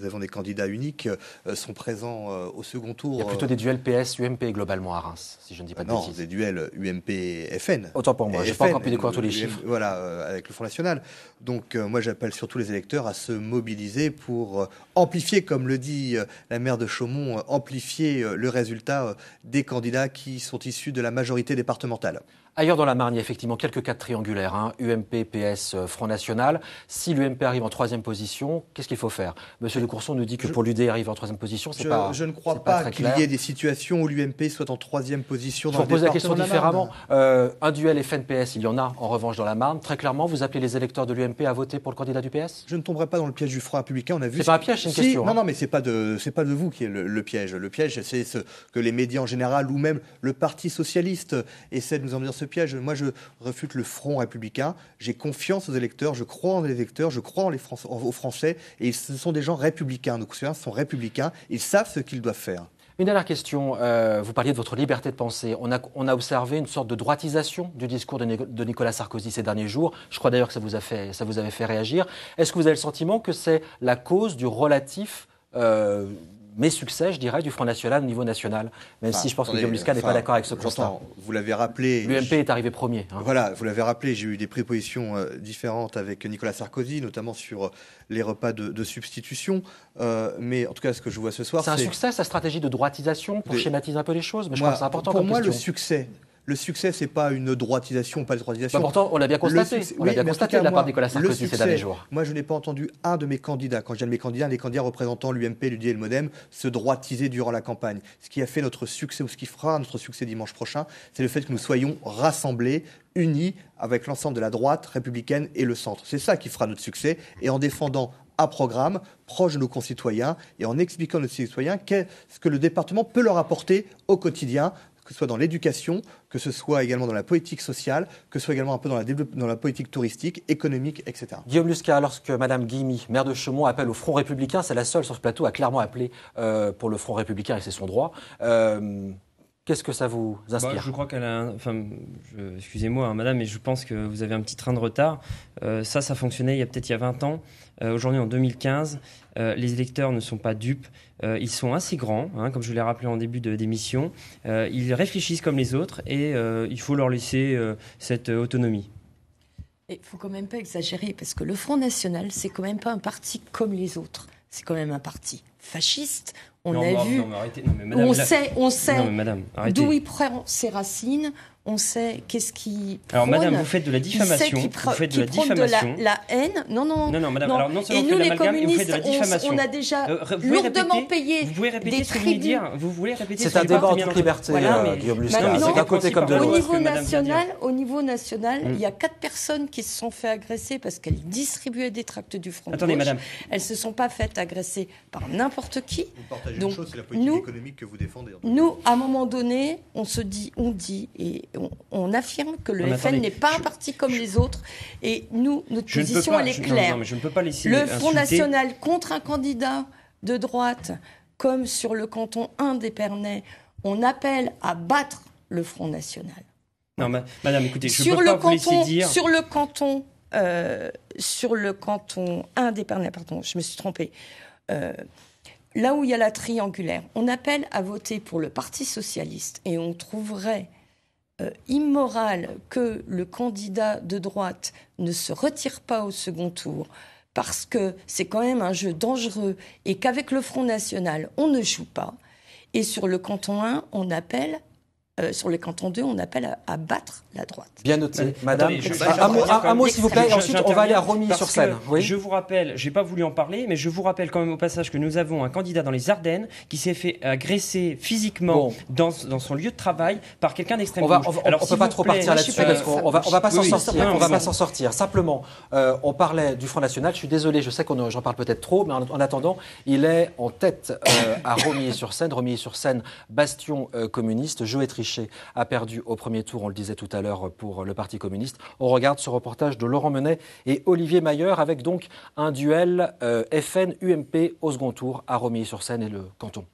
Speaker 4: avons des candidats uniques, sont présents au second tour.
Speaker 1: Il y a plutôt des duels PS-UMP globalement à Reims, si je ne dis pas de bêtises.
Speaker 4: Non, des duels UMP-FN.
Speaker 1: Autant pour moi, je n'ai pas encore pu découvrir tous les chiffres.
Speaker 4: Voilà, avec le Front National. Donc moi, j'appelle surtout les électeurs à se mobiliser pour amplifier, comme le dit la maire de Chaumont, amplifier le résultat des candidats qui sont issus de la majorité départementale.
Speaker 1: Ailleurs dans la Marne, il y a effectivement quelques cas triangulaires, UMP, PS, Front National. Si l'UMP arrive en 3e position, qu'est-ce qu'il faut faire? Monsieur de Courson nous dit que pour l'UD arrive en 3e position,
Speaker 4: je ne crois pas qu'il y ait des situations où l'UMP soit en 3e position dans le département.
Speaker 1: Je pose la question différemment. Un duel FN-PS, il y en a en revanche dans la Marne. Très clairement, vous appelez les électeurs de l'UMP à voter pour le candidat du PS?
Speaker 4: Je ne tomberai pas dans le piège du Front républicain. On a vu.
Speaker 1: C'est pas un piège, c'est une question.
Speaker 4: Non, mais c'est pas de vous qui est le piège. Le piège, c'est ce que les médias en général ou même le Parti socialiste essaient de nous emmener dans ce piège. Moi, je refute le Front républicain. J'ai confiance aux électeurs, je crois en les électeurs, je crois aux Français, et ce sont des gens républicains. Nos concitoyens sont républicains, ils savent ce qu'ils doivent faire.
Speaker 1: Une dernière question, vous parliez de votre liberté de penser. On a observé une sorte de droitisation du discours de Nicolas Sarkozy ces derniers jours. Je crois d'ailleurs que ça vous avait fait réagir. Est-ce que vous avez le sentiment que c'est la cause du relatif mes succès, je dirais, du Front National au niveau national, même si je pense que Guillaume Muscat n'est pas d'accord avec ce constat.
Speaker 4: Vous l'avez rappelé.
Speaker 1: L'UMP est arrivé premier.
Speaker 4: Voilà, vous l'avez rappelé, j'ai eu des prépositions différentes avec Nicolas Sarkozy, notamment sur les repas de substitution. Mais en tout cas, ce que je vois ce soir,
Speaker 1: c'est un succès, sa stratégie de droitisation, pour schématiser un peu les choses. Mais je crois que c'est important
Speaker 4: pour
Speaker 1: comme
Speaker 4: moi,
Speaker 1: question.
Speaker 4: Le succès, c'est pas une droitisation ou pas de droitisation.
Speaker 1: Pourtant, on l'a bien constaté. On l'a bien constaté de la part de Nicolas Sarkozy ces derniers jours.
Speaker 4: Moi, je n'ai pas entendu un de mes candidats, quand je dis de mes candidats, les candidats représentant l'UMP, l'UDI et le MoDem, se droitiser durant la campagne. Ce qui a fait notre succès, ou ce qui fera notre succès dimanche prochain, c'est le fait que nous soyons rassemblés, unis, avec l'ensemble de la droite républicaine et le centre. C'est ça qui fera notre succès, et en défendant un programme proche de nos concitoyens, et en expliquant à nos citoyens qu'est-ce que le département peut leur apporter au quotidien, que ce soit dans l'éducation, que ce soit également dans la politique sociale, que ce soit également un peu dans la politique touristique, économique, etc.
Speaker 1: Guillaume Muscat, lorsque Mme Guilmy, maire de Chaumont, appelle au Front républicain, c'est la seule sur ce plateau à clairement appeler pour le Front républicain, et c'est son droit. Qu'est-ce que ça vous inspire?
Speaker 5: Je crois qu'elle a... excusez-moi, madame, mais je pense que vous avez un petit train de retard. Ça fonctionnait il y a 20 ans. Aujourd'hui, en 2015, les électeurs ne sont pas dupes. Ils sont assez grands, comme je l'ai rappelé en début d'émission. Ils réfléchissent comme les autres et il faut leur laisser cette autonomie.
Speaker 7: Il ne faut quand même pas exagérer, parce que le Front National, c'est quand même pas un parti comme les autres. C'est quand même un parti fasciste. On sait d'où il prend ses racines. On sait qu'est-ce qui prône.
Speaker 5: Alors, madame, vous faites de la diffamation. Vous faites de la diffamation.
Speaker 7: La haine. Non,
Speaker 5: madame.
Speaker 7: Non.
Speaker 5: Alors, non seulement
Speaker 7: et nous, les
Speaker 5: communistes,
Speaker 7: on a déjà lourdement payé.
Speaker 5: Vous pouvez répéter ce que vous voulez dire. Vous voulez répéter.
Speaker 1: C'est un débat en toute liberté, Guillaume Muscat. C'est d'un côté comme de l'autre.
Speaker 7: Au niveau national, il y a 4 personnes qui se sont fait agresser parce qu'elles distribuaient des tracts du Front.
Speaker 5: Attendez, madame.
Speaker 7: Elles se sont pas faites agresser par n'importe qui.
Speaker 4: Vous partagez une chose, c'est la politique économique que vous défendez.
Speaker 7: Nous, à un moment donné, on dit et on affirme que le FN n'est pas un parti comme les autres. Et nous, notre position, elle est claire.
Speaker 5: Je ne peux pas laisser
Speaker 7: le Front National contre un candidat de droite, comme sur le canton 1 d'Épernay, on appelle à battre le Front National.
Speaker 5: Non, madame, écoutez, je ne peux pas vous laisser dire...
Speaker 7: Sur le canton 1 d'Épernay, pardon, je me suis trompée. Là où il y a la triangulaire, on appelle à voter pour le Parti socialiste et on trouverait immoral que le candidat de droite ne se retire pas au second tour parce que c'est quand même un jeu dangereux et qu'avec le Front National, on ne joue pas. Et sur le canton 1, on appelle... sur le canton 2, on appelle à battre la droite.
Speaker 1: Bien noté. Madame, un mot s'il vous plaît, et ensuite on va aller à Romilly-sur-Seine.
Speaker 5: Oui. Je vous rappelle, je n'ai pas voulu en parler, mais je vous rappelle quand même au passage que nous avons un candidat dans les Ardennes qui s'est fait agresser physiquement dans son lieu de travail par quelqu'un d'extrême gauche.
Speaker 1: On ne peut pas trop partir là-dessus parce qu'on va pas s'en sortir. On va pas s'en sortir. Simplement, on parlait du Front National. Je suis désolé, je sais que j'en parle peut-être trop, mais en attendant, il est en tête à Romilly-sur-Seine. Romilly-sur-Seine, bastion communiste. Joël Trichet Trichet a perdu au premier tour, on le disait tout à l'heure, pour le Parti communiste. On regarde ce reportage de Laurent Menet et Olivier Mayer avec donc un duel FN-UMP au second tour à Romilly-sur-Seine et le canton.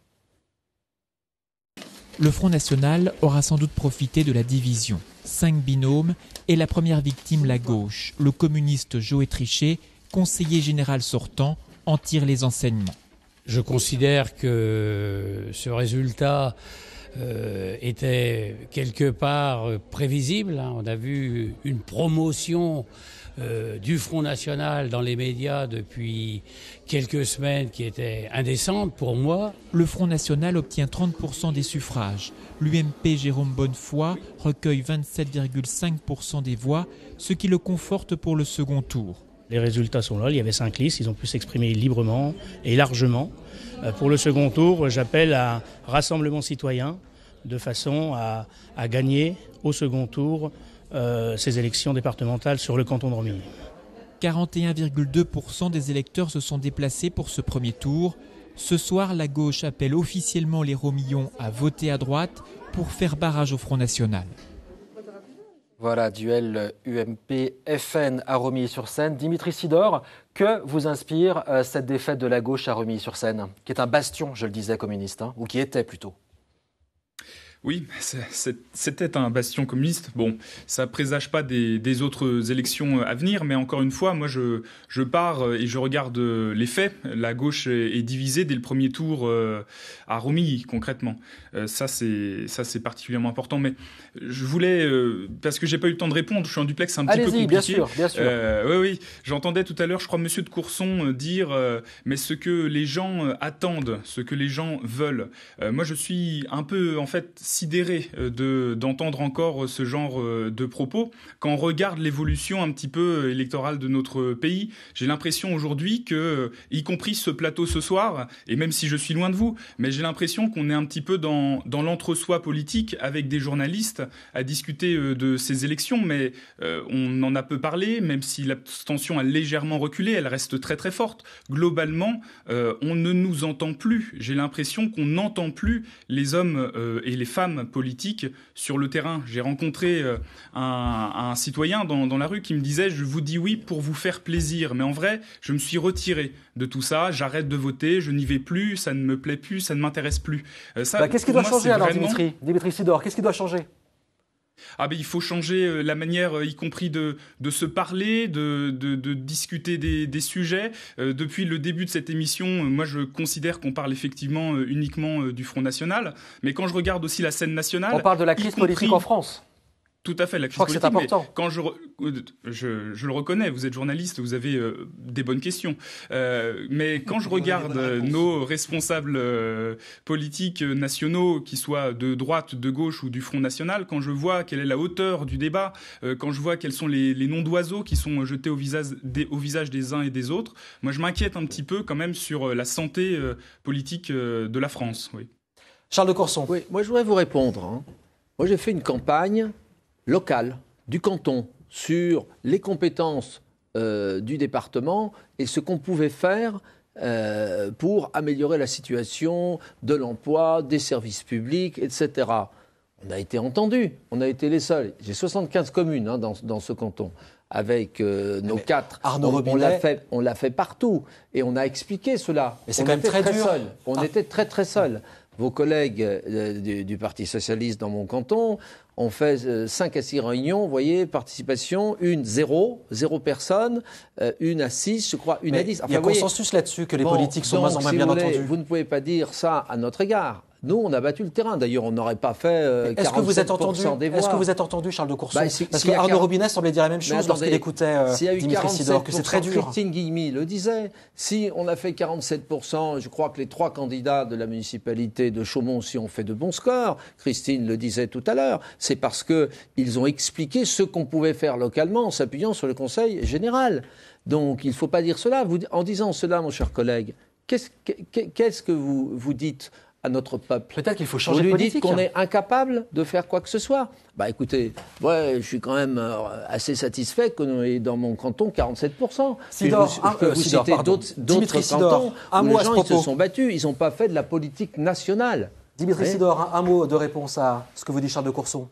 Speaker 16: Le Front National aura sans doute profité de la division. 5 binômes et la première victime, la gauche. Le communiste Joé Trichet, conseiller général sortant, en tire les enseignements.
Speaker 17: Je considère que ce résultat était quelque part prévisible. On a vu une promotion du Front National dans les médias depuis quelques semaines qui était indécente pour moi.
Speaker 16: Le Front National obtient 30% des suffrages. L'UMP Jérôme Bonnefoy recueille 27,5% des voix, ce qui le conforte pour le second tour.
Speaker 18: Les résultats sont là, il y avait 5 listes, ils ont pu s'exprimer librement et largement. Pour le second tour, j'appelle à un rassemblement citoyen de façon à gagner au second tour ces élections départementales sur le canton de Romilly.
Speaker 16: 41,2% des électeurs se sont déplacés pour ce premier tour. Ce soir, la gauche appelle officiellement les Romillons à voter à droite pour faire barrage au Front National.
Speaker 1: Voilà, duel UMP-FN à Romilly-sur-Seine. Dimitri Sidor, que vous inspire cette défaite de la gauche à Romilly-sur-Seine, qui est un bastion, je le disais, communiste, ou qui était plutôt?
Speaker 3: Oui, c'était un bastion communiste. Bon, ça présage pas des autres élections à venir, mais encore une fois, moi je pars et je regarde les faits. La gauche est divisée dès le premier tour à Romilly, concrètement. Ça c'est particulièrement important. Mais je voulais, parce que j'ai pas eu le temps de répondre, je suis en duplex, c'est un petit peu compliqué.
Speaker 1: Bien sûr.
Speaker 3: Oui. J'entendais tout à l'heure, je crois, Monsieur de Courson dire, mais ce que les gens attendent, ce que les gens veulent. Moi, je suis un peu, en fait, sidéré d'entendre encore ce genre de propos. Quand on regarde l'évolution un petit peu électorale de notre pays, j'ai l'impression aujourd'hui que, y compris ce plateau ce soir, et même si je suis loin de vous, mais j'ai l'impression qu'on est un petit peu dans l'entre-soi politique avec des journalistes à discuter de ces élections, mais on en a peu parlé, même si l'abstention a légèrement reculé, elle reste très très forte. Globalement, on ne nous entend plus. J'ai l'impression qu'on n'entend plus les hommes et les femmes politiques sur le terrain. J'ai rencontré un citoyen dans la rue qui me disait « Je vous dis oui pour vous faire plaisir ». Mais en vrai, je me suis retiré de tout ça. J'arrête de voter, je n'y vais plus, ça ne me plaît plus, ça ne m'intéresse plus.
Speaker 1: Qu'est-ce qui doit changer alors, Dimitri Sidor? Qu'est-ce qui doit changer?
Speaker 3: Il faut changer la manière, y compris de se parler, de discuter des sujets. Depuis le début de cette émission, moi je considère qu'on parle effectivement uniquement du Front National. Mais quand je regarde aussi la scène nationale...
Speaker 1: On parle de la crise politique en France.
Speaker 3: Tout à fait, la crise politique. Je crois que c'est important. Quand je le reconnais, vous êtes journaliste, vous avez des bonnes questions. Mais quand je regarde nos responsables politiques nationaux, qu'ils soient de droite, de gauche ou du Front National, quand je vois quelle est la hauteur du débat, quand je vois quels sont les noms d'oiseaux qui sont jetés au visage des uns et des autres, moi je m'inquiète un petit peu quand même sur la santé politique de la France. Oui.
Speaker 1: Charles de Courson.
Speaker 2: Oui, moi je voudrais vous répondre. Moi j'ai fait une campagne locale du canton sur les compétences du département et ce qu'on pouvait faire pour améliorer la situation de l'emploi, des services publics, etc. On a été entendus, on a été les seuls. J'ai 75 communes dans ce canton. Avec nos 4, on l'a fait partout et on a expliqué cela.
Speaker 1: Mais c'est quand même très dur.
Speaker 2: On était très très seuls. Vos collègues du Parti Socialiste dans mon canton ont fait 5 à 6 réunions, vous voyez, participation, 0 personne, 1 à 6, je crois, 1 à 10.
Speaker 1: Enfin, il y a consensus là-dessus que les politiques sont moins en moins bien entendus.
Speaker 2: Vous ne pouvez pas dire ça à notre égard. Nous, on a battu le terrain. D'ailleurs, on n'aurait pas fait 47% des voix.
Speaker 1: Est-ce que vous êtes entendu, Charles de Courson? Parce qu'Arnaud Robinet semblait dire la même chose lorsqu'il écoutait Dimitri Sidor, que c'est très dur.
Speaker 2: Christine Guillemy le disait. Si on a fait 47%, je crois que les 3 candidats de la municipalité de Chaumont aussi ont fait de bons scores. Christine le disait tout à l'heure. C'est parce qu'ils ont expliqué ce qu'on pouvait faire localement en s'appuyant sur le Conseil général. Donc, il ne faut pas dire cela. En disant cela, mon cher collègue, qu'est-ce que vous dites à notre peuple?
Speaker 1: Peut-être qu'il faut changer de
Speaker 2: politique.
Speaker 1: Vous lui dites
Speaker 2: qu'on est incapable de faire quoi que ce soit. Écoutez, je suis quand même assez satisfait qu'on ait dans mon canton 47%.
Speaker 1: Sidor,
Speaker 2: je peux vous citer d'autres cantons où les gens ils se sont battus. Ils n'ont pas fait de la politique nationale.
Speaker 1: Dimitri Sidor, un mot de réponse à ce que vous dit Charles de Courson.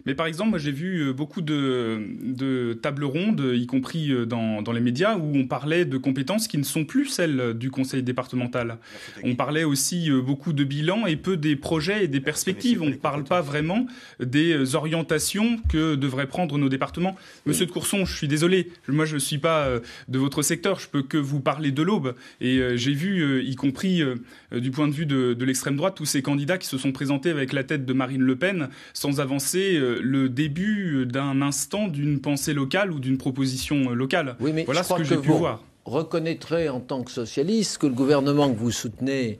Speaker 3: Mais par exemple, moi j'ai vu beaucoup de tables rondes, y compris dans les médias, où on parlait de compétences qui ne sont plus celles du conseil départemental. On parlait aussi beaucoup de bilans et peu des projets et des perspectives. On ne parle pas vraiment des orientations que devraient prendre nos départements. Monsieur de Courson, je suis désolé, moi je ne suis pas de votre secteur, je peux que vous parler de l'Aube. Et j'ai vu, y compris du point de vue de l'extrême droite, tous ces candidats qui se sont présentés avec la tête de Marine Le Pen sans avancer le début d'un instant d'une pensée locale ou d'une proposition locale.
Speaker 2: Oui, mais
Speaker 3: voilà ce que j'ai pu voir.
Speaker 2: Reconnaîtrez en tant que socialiste que le gouvernement que vous soutenez,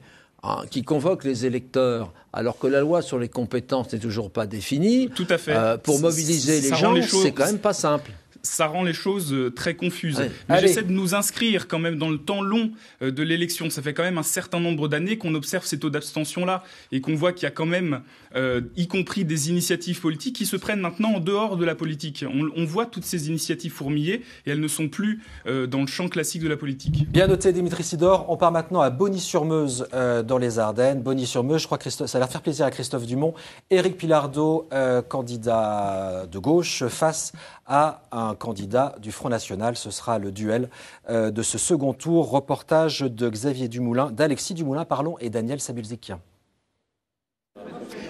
Speaker 2: qui convoque les électeurs, alors que la loi sur les compétences n'est toujours pas définie,
Speaker 3: tout à fait.
Speaker 2: Pour mobiliser les gens, c'est quand même pas simple.
Speaker 3: Ça rend les choses très confuses.
Speaker 2: Ouais.
Speaker 3: Mais j'essaie de nous inscrire quand même dans le temps long de l'élection. Ça fait quand même un certain nombre d'années qu'on observe ces taux d'abstention-là et qu'on voit qu'il y a quand même, y compris des initiatives politiques qui se prennent maintenant en dehors de la politique. On voit toutes ces initiatives fourmiller et elles ne sont plus dans le champ classique de la politique.
Speaker 1: Bien noté, Dimitri Sidor. On part maintenant à Bogny-sur-Meuse dans les Ardennes. Bogny-sur-Meuse, je crois que ça va faire plaisir à Christophe Dumont. Éric Pilardeau, candidat de gauche, face à un candidat du Front National. Ce sera le duel de ce second tour. Reportage de d'Alexis Dumoulin, et Daniel Sabulzik.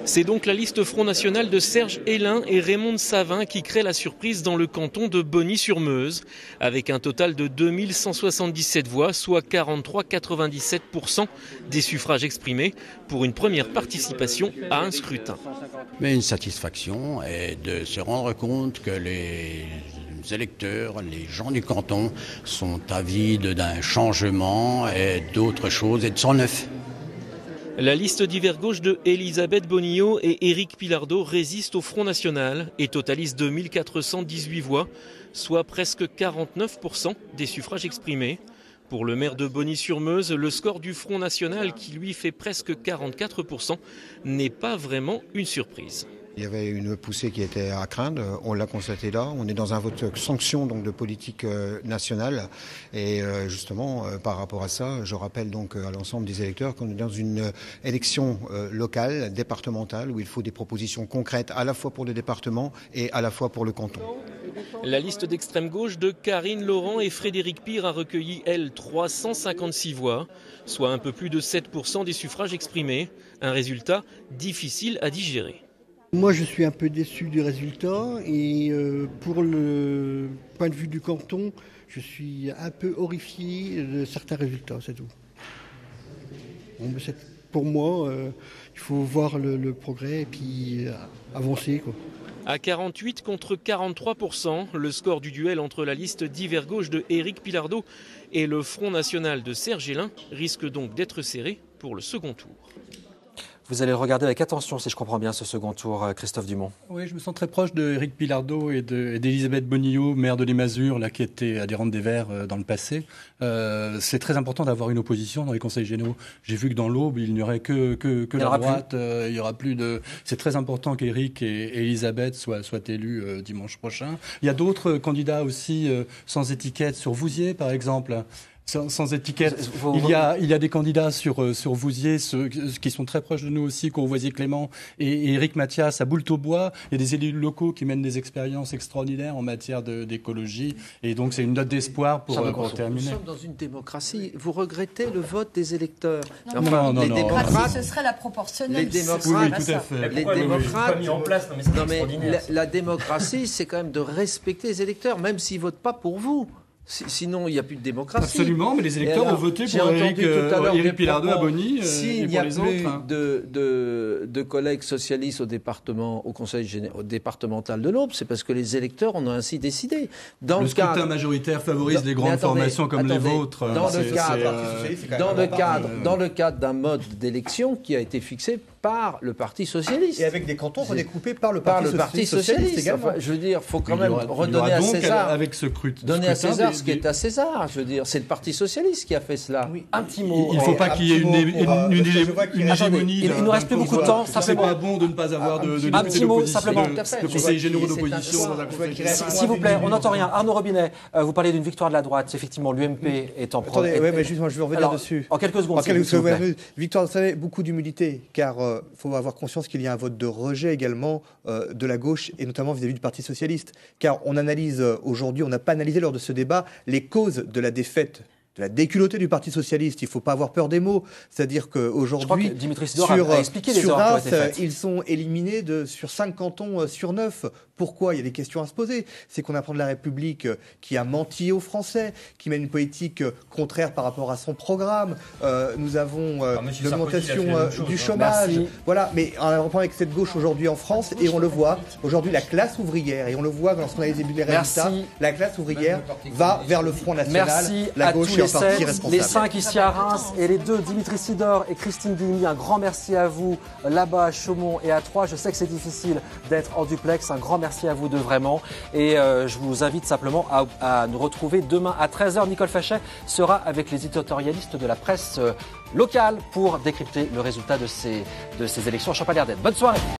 Speaker 19: C'est donc la liste Front National de Serge Hélin et Raymond Savin qui crée la surprise dans le canton de Bogny-sur-Meuse, avec un total de 2177 voix, soit 43,97% des suffrages exprimés, pour une première participation à un scrutin.
Speaker 20: Mais une satisfaction est de se rendre compte que les électeurs, les gens du canton sont avides d'un changement et d'autres choses et de son neuf.
Speaker 19: La liste d'hiver gauche de Elisabeth Bonnillot et Éric Pilardeau résiste au Front National et totalise 2418 voix, soit presque 49% des suffrages exprimés. Pour le maire de Bogny-sur-Meuse, le score du Front National, qui lui fait presque 44%, n'est pas vraiment une surprise.
Speaker 21: Il y avait une poussée qui était à craindre, on l'a constaté là, on est dans un vote sanction donc de politique nationale et justement par rapport à ça, je rappelle donc à l'ensemble des électeurs qu'on est dans une élection locale, départementale, où il faut des propositions concrètes à la fois pour le département et à la fois pour le canton.
Speaker 19: La liste d'extrême gauche de Karine Laurent et Frédéric Pire a recueilli, elle, 356 voix, soit un peu plus de 7% des suffrages exprimés, un résultat difficile à digérer.
Speaker 22: Moi, je suis un peu déçu du résultat et pour le point de vue du canton, je suis un peu horrifié de certains résultats, c'est tout. Bon, pour moi, il faut voir le progrès et puis avancer, quoi.
Speaker 19: À 48 contre 43%, le score du duel entre la liste d'hiver gauche de Éric Pilardeau et le Front National de Serge Hélin risque donc d'être serré pour le second tour.
Speaker 1: Vous allez le regarder avec attention, si je comprends bien, ce second tour, Christophe Dumont.
Speaker 6: Oui, je me sens très proche d'Éric Pilardeau et d'Elisabeth Bonnillot, maire de Limazur, là, qui était adhérente des Verts dans le passé. C'est très important d'avoir une opposition dans les conseils généraux. J'ai vu que dans l'Aube, il n'y aurait que la droite. Il y aura plus de. C'est très important qu'Éric et Elisabeth soient élus dimanche prochain. Il y a d'autres candidats aussi sans étiquette sur Vouziers, par exemple. Sans étiquette. Il y a des candidats sur Vouziers, ceux qui sont très proches de nous aussi, Courvoisier Clément et Éric Mathias à Boultaubois. Il y a des élus locaux qui mènent des expériences extraordinaires en matière d'écologie. Et donc, c'est une note d'espoir pour terminer.
Speaker 2: Nous sommes dans une démocratie. Vous regrettez le vote des électeurs.
Speaker 7: Non. Les démocrates, ce serait la proportionnelle.
Speaker 2: Les démocrates,
Speaker 6: oui, tout à fait.
Speaker 2: Les démocrates. La démocratie, c'est quand même de respecter les électeurs, même s'ils votent pas pour vous. Sinon, il n'y a plus de démocratie.
Speaker 6: Démocratie. Mais les électeurs ont voté pour Éric Pilardeau à Bogny
Speaker 2: et pour les autres. S'il n'y a plus de collègues socialistes au conseil départemental de l'Aube, c'est parce que les électeurs en ont ainsi décidé.
Speaker 6: Le scrutin majoritaire favorise les grandes formations comme les vôtres.
Speaker 2: Dans le cadre d'un mode d'élection qui a été fixé par le Parti socialiste.
Speaker 4: Et avec des cantons redécoupés par le Parti socialiste également.
Speaker 2: Enfin, je veux dire, il faut quand même redonner à César.
Speaker 6: Avec ce
Speaker 2: donner à César ce qui est à César. Je veux dire, c'est le Parti socialiste qui a fait cela.
Speaker 1: Oui, un petit mot.
Speaker 6: Il ne faut pas qu'il y ait une hégémonie.
Speaker 1: Il nous reste plus beaucoup de temps.
Speaker 6: C'est pas bon de ne pas avoir de
Speaker 1: un petit mot simplement.
Speaker 6: De conseillers généraux d'opposition dans un conseil général.
Speaker 1: S'il vous plaît, on n'entend rien. Arnaud Robinet, vous parlez d'une victoire de la droite. Effectivement, l'UMP est en
Speaker 4: problème. Attendez, mais justement, je vais revenir dessus.
Speaker 1: En quelques secondes.
Speaker 4: Victoire, vous savez, beaucoup d'humilité, car il faut avoir conscience qu'il y a un vote de rejet également de la gauche, et notamment vis-à-vis du Parti socialiste. Car on analyse aujourd'hui, on n'a pas analysé lors de ce débat les causes de la défaite, de la déculottée du Parti socialiste. Il ne faut pas avoir peur des mots. C'est-à-dire qu'aujourd'hui,
Speaker 1: sur
Speaker 4: Reims, ils sont éliminés sur 5 cantons sur 9. Pourquoi ? Il y a des questions à se poser. C'est qu'on apprend de la République qui a menti aux Français, qui mène une politique contraire par rapport à son programme. Nous avons l'augmentation du chômage.
Speaker 1: Merci.
Speaker 4: Voilà, mais on a un problème avec cette gauche aujourd'hui en France, et on le voit aujourd'hui, la classe ouvrière, et on le voit lorsqu'on a les résultats, la classe ouvrière va vers le Front National.
Speaker 1: Merci
Speaker 4: la gauche
Speaker 1: à tous les 5 ici à Reims et les 2, Dimitri Sidor et Christine Guillemy. Un grand merci à vous là-bas à Chaumont et à Troyes. Je sais que c'est difficile d'être en duplex. Un grand merci à vous deux vraiment. Et je vous invite simplement à nous retrouver demain à 13h. Nicole Fachet sera avec les éditorialistes de la presse locale pour décrypter le résultat de ces élections en Champagne-Ardenne. Bonne soirée.